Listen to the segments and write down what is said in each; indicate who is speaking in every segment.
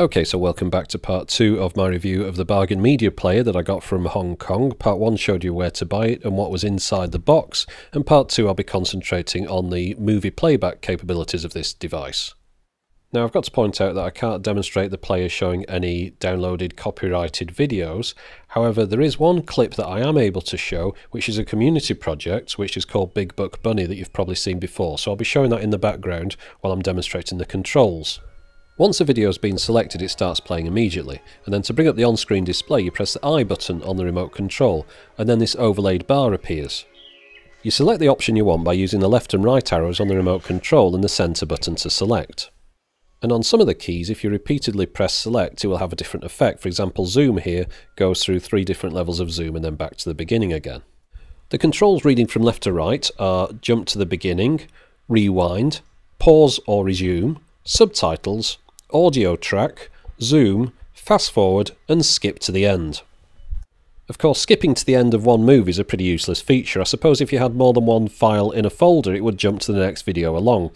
Speaker 1: Okay, so welcome back to part 2 of my review of the bargain media player that I got from Hong Kong. Part 1 showed you where to buy it and what was inside the box, and part 2 I'll be concentrating on the movie playback capabilities of this device. Now I've got to point out that I can't demonstrate the player showing any downloaded copyrighted videos. However, there is one clip that I am able to show, which is a community project which is called Big Buck Bunny that you've probably seen before, so I'll be showing that in the background while I'm demonstrating the controls. Once a video has been selected, it starts playing immediately, and then to bring up the on-screen display you press the I button on the remote control, and then this overlaid bar appears. You select the option you want by using the left and right arrows on the remote control and the centre button to select. And on some of the keys, if you repeatedly press select, it will have a different effect. For example, zoom here goes through 3 different levels of zoom and then back to the beginning again. The controls reading from left to right are jump to the beginning, rewind, pause or resume, subtitles, audio track, zoom, fast forward and skip to the end. Of course, skipping to the end of one movie is a pretty useless feature. I suppose if you had more than one file in a folder it would jump to the next video along.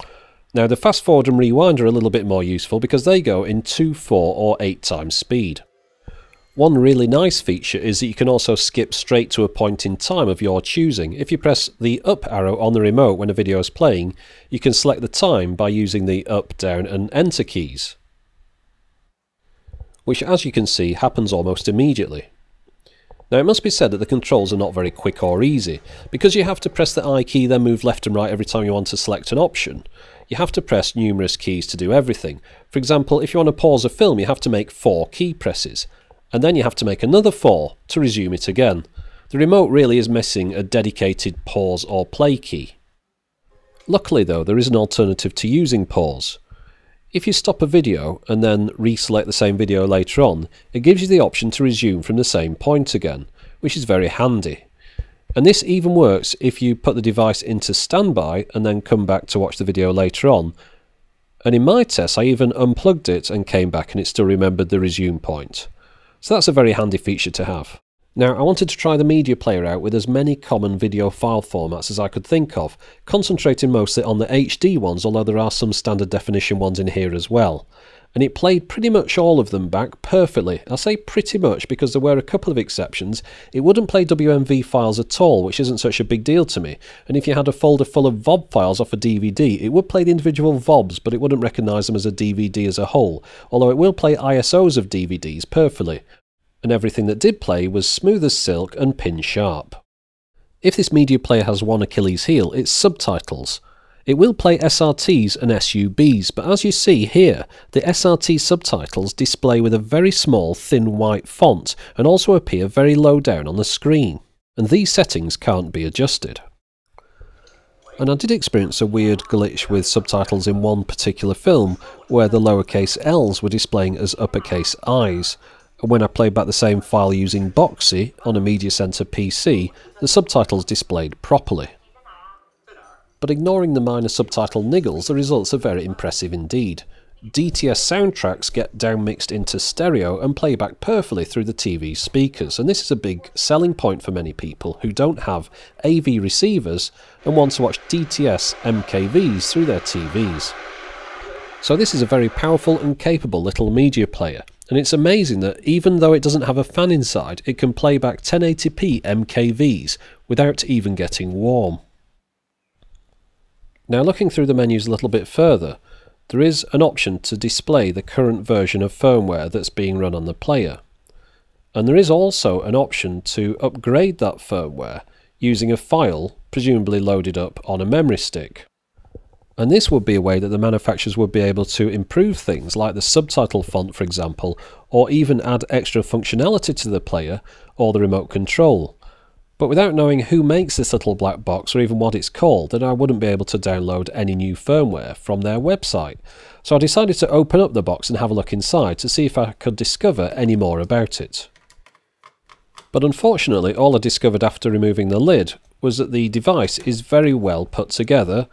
Speaker 1: Now the fast forward and rewind are a little bit more useful because they go in 2, 4 or 8 times speed. One really nice feature is that you can also skip straight to a point in time of your choosing. If you press the up arrow on the remote when a video is playing, you can select the time by using the up, down and enter keys, which as you can see happens almost immediately. Now it must be said that the controls are not very quick or easy. Because you have to press the I key then move left and right every time you want to select an option, you have to press numerous keys to do everything. For example, if you want to pause a film you have to make 4 key presses, and then you have to make another 4 to resume it again. The remote really is missing a dedicated pause or play key. Luckily though, there is an alternative to using pause. If you stop a video and then reselect the same video later on, it gives you the option to resume from the same point again, which is very handy. And this even works if you put the device into standby and then come back to watch the video later on. And in my test I even unplugged it and came back and it still remembered the resume point. So that's a very handy feature to have. Now I wanted to try the media player out with as many common video file formats as I could think of, concentrating mostly on the HD ones, although there are some standard definition ones in here as well. And it played pretty much all of them back perfectly. I say pretty much because there were a couple of exceptions. It wouldn't play WMV files at all, which isn't such a big deal to me. And if you had a folder full of VOB files off a DVD, it would play the individual VOBs, but it wouldn't recognise them as a DVD as a whole, although it will play ISOs of DVDs perfectly. And everything that did play was smooth as silk and pin sharp. If this media player has one Achilles heel, it's subtitles. It will play SRTs and SUBs, but as you see here, the SRT subtitles display with a very small thin white font and also appear very low down on the screen. And these settings can't be adjusted. And I did experience a weird glitch with subtitles in one particular film where the lowercase L's were displaying as uppercase I's. And when I played back the same file using Boxy on a Media Center PC, the subtitles displayed properly. But ignoring the minor subtitle niggles, the results are very impressive indeed. DTS soundtracks get downmixed into stereo and play back perfectly through the TV speakers, and this is a big selling point for many people who don't have AV receivers and want to watch DTS MKVs through their TVs. So this is a very powerful and capable little media player. And it's amazing that even though it doesn't have a fan inside, it can play back 1080p MKVs without even getting warm. Now looking through the menus a little bit further, there is an option to display the current version of firmware that's being run on the player. And there is also an option to upgrade that firmware using a file presumably loaded up on a memory stick. And this would be a way that the manufacturers would be able to improve things like the subtitle font, for example, or even add extra functionality to the player or the remote control. But without knowing who makes this little black box or even what it's called, then I wouldn't be able to download any new firmware from their website. So I decided to open up the box and have a look inside to see if I could discover any more about it. But unfortunately, all I discovered after removing the lid was that the device is very well put together,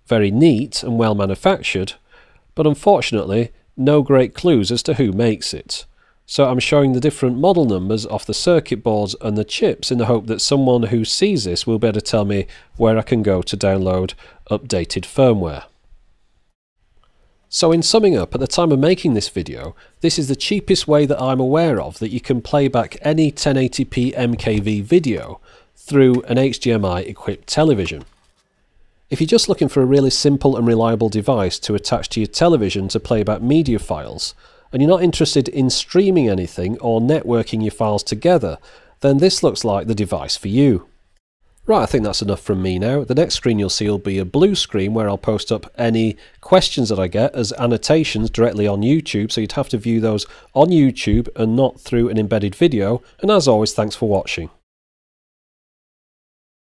Speaker 1: very neat and well manufactured, but unfortunately no great clues as to who makes it. So I'm showing the different model numbers off the circuit boards and the chips in the hope that someone who sees this will be able to tell me where I can go to download updated firmware. So in summing up, at the time of making this video, this is the cheapest way that I'm aware of that you can play back any 1080p MKV video through an HDMI equipped television. If you're just looking for a really simple and reliable device to attach to your television to play back media files, and you're not interested in streaming anything or networking your files together, then this looks like the device for you. Right, I think that's enough from me now. The next screen you'll see will be a blue screen where I'll post up any questions that I get as annotations directly on YouTube, so you'd have to view those on YouTube and not through an embedded video. And as always, thanks for watching.